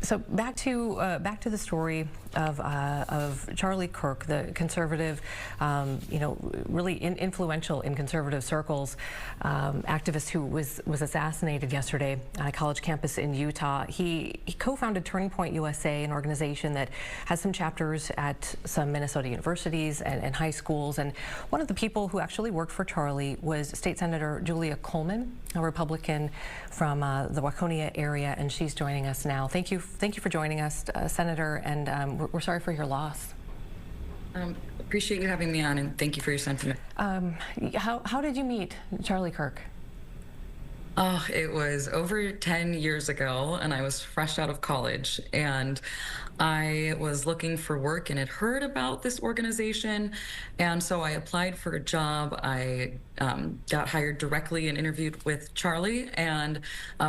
So back to the story of Charlie Kirk, the conservative, really influential in conservative circles, activist who was assassinated yesterday on a college campus in Utah. He co-founded Turning Point USA, an organization that has some chapters at some Minnesota universities and high schools. And one of the people who actually worked for Charlie was State Senator Julia Coleman, a Republican from the Waconia area, and she's joining us now. Thank you for joining us, Senator, and we're sorry for your loss. Appreciate you having me on, and thank you for your sentiment. How did you meet Charlie Kirk? Oh, it was over 10 years ago, and I was fresh out of college, and I was looking for work and had heard about this organization, and so I applied for a job. I got hired directly and interviewed with Charlie, and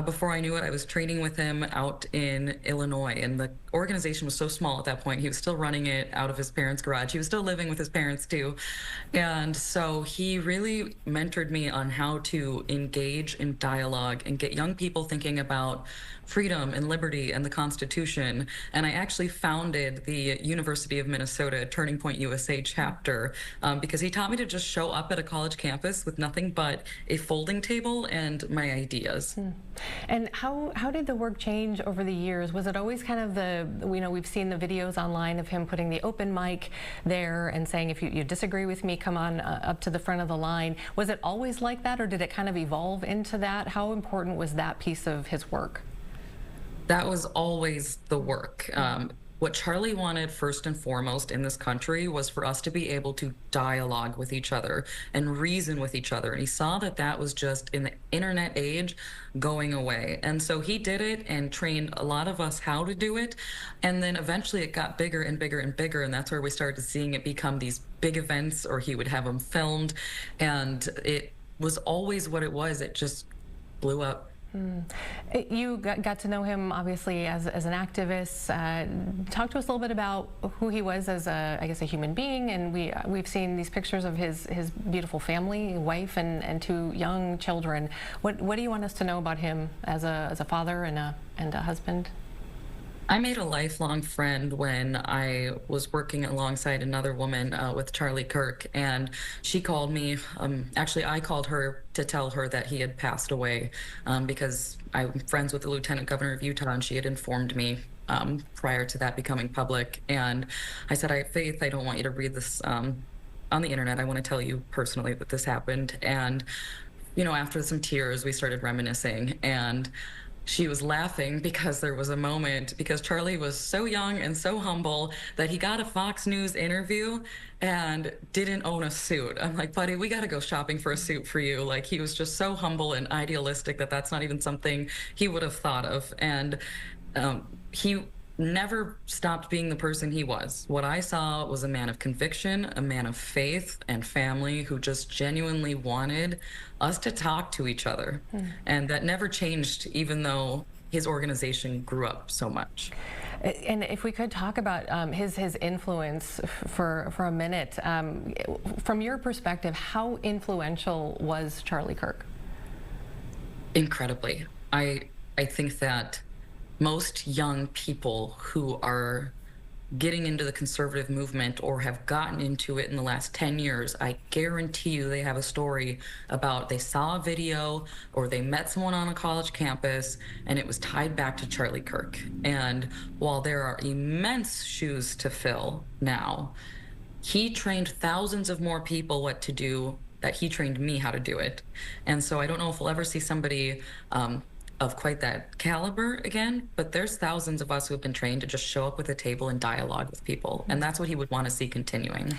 before I knew it, I was training with him out in Illinois, and the organization was so small at that point. He was still running it out of his parents' garage. He was still living with his parents too, and so he really mentored me on how to engage in dialogue and get young people thinking about freedom and liberty and the Constitution. And I actually founded the University of Minnesota Turning Point USA chapter because he taught me to just show up at a college campus with nothing but a folding table and my ideas. And how did the work change over the years? Was it always kind of we've seen the videos online of him putting the open mic there and saying, if you disagree with me, come on up to the front of the line. Was it always like that, or did it kind of evolve into that? How important was that piece of his work? That was always the work. What Charlie wanted first and foremost in this country was for us to be able to dialogue with each other and reason with each other. And he saw that that was just in the internet age going away. And so he did it and trained a lot of us how to do it. And then eventually it got bigger and bigger and bigger. And that's where we started seeing it become these big events, or he would have them filmed. And it was always what it was. It just blew up. You got to know him obviously as an activist. Talk to us a little bit about who he was as I guess a human being, and we've seen these pictures of his beautiful family, wife, and two young children. What do you want us to know about him as a father and a husband? I made a lifelong friend when I was working alongside another woman with Charlie Kirk, and she called me. Actually, I called her to tell her that he had passed away because I'm friends with the Lieutenant Governor of Utah, and she had informed me prior to that becoming public. And I said, Faith, I don't want you to read this on the internet. I want to tell you personally that this happened. And, after some tears, we started reminiscing, and she was laughing because there was a moment, because Charlie was so young and so humble that he got a Fox News interview and didn't own a suit. I'm like, buddy, we got to go shopping for a suit for you. Like, he was just so humble and idealistic that that's not even something he would have thought of. And he never stopped being the person he was. What I saw was a man of conviction, a man of faith and family who just genuinely wanted us to talk to each other. And that never changed, even though his organization grew up so much. And if we could talk about his influence for a minute, from your perspective, how influential was Charlie Kirk? Incredibly. I think that most young people who are getting into the conservative movement or have gotten into it in the last 10 years, I guarantee you they have a story about they saw a video or they met someone on a college campus and it was tied back to Charlie Kirk. And while there are immense shoes to fill now, he trained thousands of more people what to do that he trained me how to do it. And so I don't know if we'll ever see somebody of quite that caliber again, but there's thousands of us who have been trained to just show up with a table and dialogue with people, and that's what he would want to see continuing.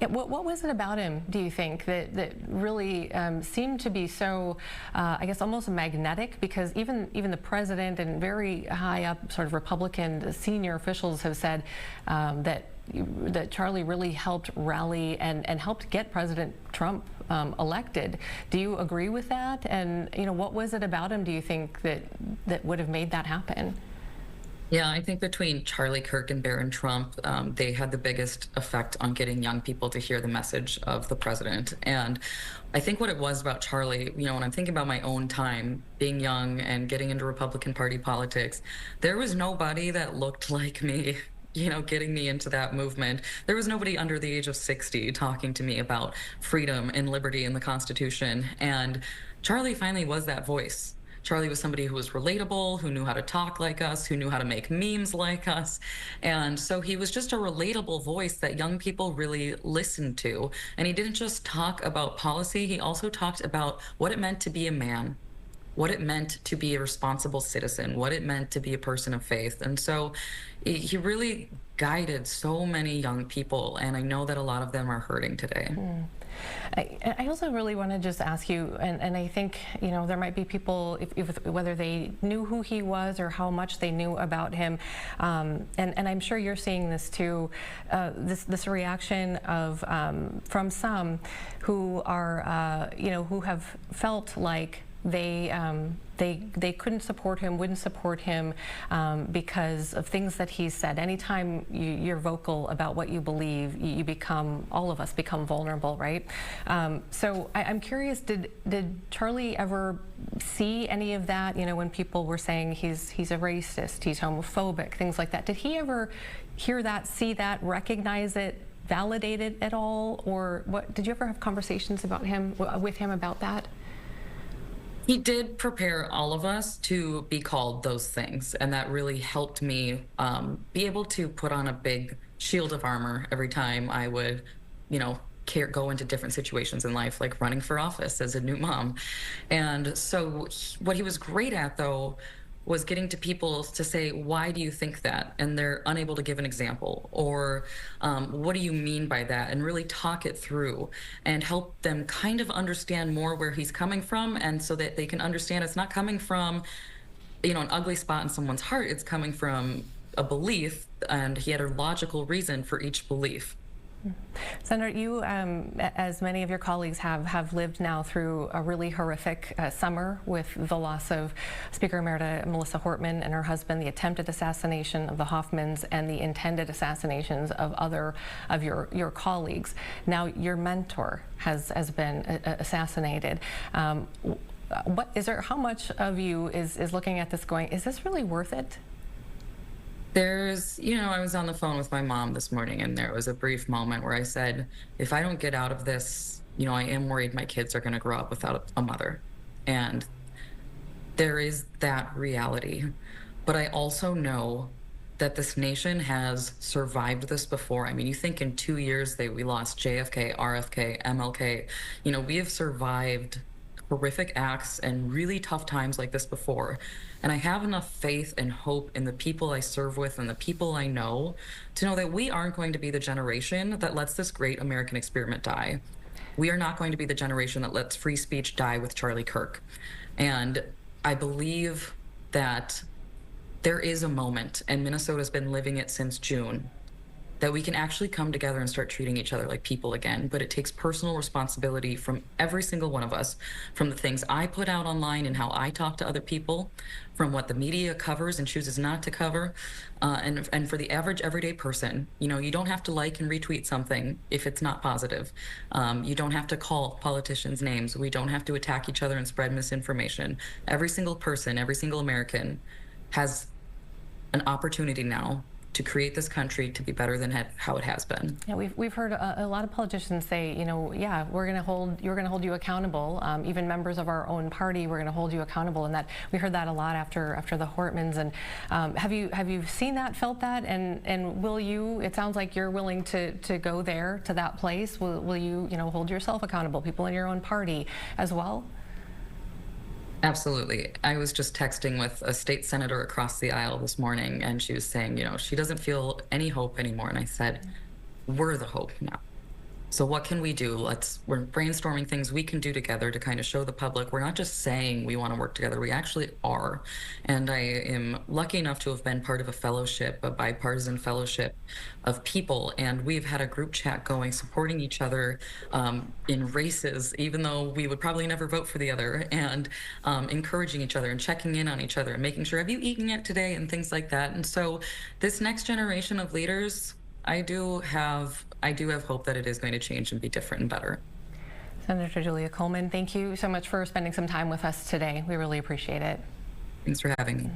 Yeah, what was it about him, do you think, that really seemed to be so, I guess, almost magnetic? Because even the president and very high up sort of Republican senior officials have said that Charlie really helped rally and helped get President Trump elected. Do you agree with that? And what was it about him, do you think, that would have made that happen? Yeah, I think between Charlie Kirk and Barron Trump, they had the biggest effect on getting young people to hear the message of the president. And I think what it was about Charlie, when I'm thinking about my own time being young and getting into Republican Party politics, there was nobody that looked like me. Getting me into that movement. There was nobody under the age of 60 talking to me about freedom and liberty and the Constitution. And Charlie finally was that voice. Charlie was somebody who was relatable, who knew how to talk like us, who knew how to make memes like us. And so he was just a relatable voice that young people really listened to. And he didn't just talk about policy, he also talked about what it meant to be a man, what it meant to be a responsible citizen, what it meant to be a person of faith. And so he really guided so many young people, and I know that a lot of them are hurting today. I also really want to just ask you, and I think, there might be people, whether they knew who he was or how much they knew about him, and I'm sure you're seeing this too, this reaction of from some who are, who have felt like they couldn't support him, wouldn't support him because of things that he said. Anytime you're vocal about what you believe, you become, all of us become vulnerable, right? So I'm curious, did Charlie ever see any of that? When people were saying he's a racist, he's homophobic, things like that. Did he ever hear that, see that, recognize it, validate it at all? Or what? Did you ever have conversations with him about that? He did prepare all of us to be called those things, and that really helped me be able to put on a big shield of armor every time I would, go into different situations in life, like running for office as a new mom. And so what he was great at, though, was getting to people to say, why do you think that? And they're unable to give an example, or what do you mean by that? And really talk it through and help them kind of understand more where he's coming from, and so that they can understand it's not coming from, an ugly spot in someone's heart, it's coming from a belief, and he had a logical reason for each belief. Senator, you, as many of your colleagues have lived now through a really horrific summer with the loss of Speaker Emerita Melissa Hortman and her husband, the attempted assassination of the Hoffmans, and the intended assassinations of other of your colleagues. Now, your mentor has been assassinated. How much of you is looking at this going, is this really worth it? I was on the phone with my mom this morning, and there was a brief moment where I said, if I don't get out of this, I am worried my kids are going to grow up without a mother. And there is that reality. But I also know that this nation has survived this before. I mean, you think in 2 years we lost JFK, RFK, MLK. We have survived horrific acts and really tough times like this before. And I have enough faith and hope in the people I serve with and the people I know to know that we aren't going to be the generation that lets this great American experiment die. We are not going to be the generation that lets free speech die with Charlie Kirk. And I believe that there is a moment, and Minnesota's been living it since June, that we can actually come together and start treating each other like people again. But it takes personal responsibility from every single one of us, from the things I put out online and how I talk to other people, from what the media covers and chooses not to cover, and for the average everyday person. You don't have to like and retweet something if it's not positive. You don't have to call politicians names. We don't have to attack each other and spread misinformation. Every single person, every single American has an opportunity now to create this country to be better than how it has been. Yeah, we've heard a lot of politicians say, yeah, you're going to hold you accountable. Even members of our own party, we're going to hold you accountable, and that we heard that a lot after the Hortmans. And have you seen that, felt that, and will you? It sounds like you're willing to go there, to that place. Will you hold yourself accountable? People in your own party as well. Absolutely. I was just texting with a state senator across the aisle this morning, and she was saying, she doesn't feel any hope anymore. And I said, we're the hope now. So what can we do? We're brainstorming things we can do together to kind of show the public we're not just saying we want to work together, we actually are. And I am lucky enough to have been part of a fellowship, a bipartisan fellowship of people, and we've had a group chat going, supporting each other in races, even though we would probably never vote for the other, and encouraging each other and checking in on each other and making sure, have you eaten yet today, and things like that. And so this next generation of leaders, I do have hope that it is going to change and be different and better. Senator Julia Coleman, thank you so much for spending some time with us today. We really appreciate it. Thanks for having me.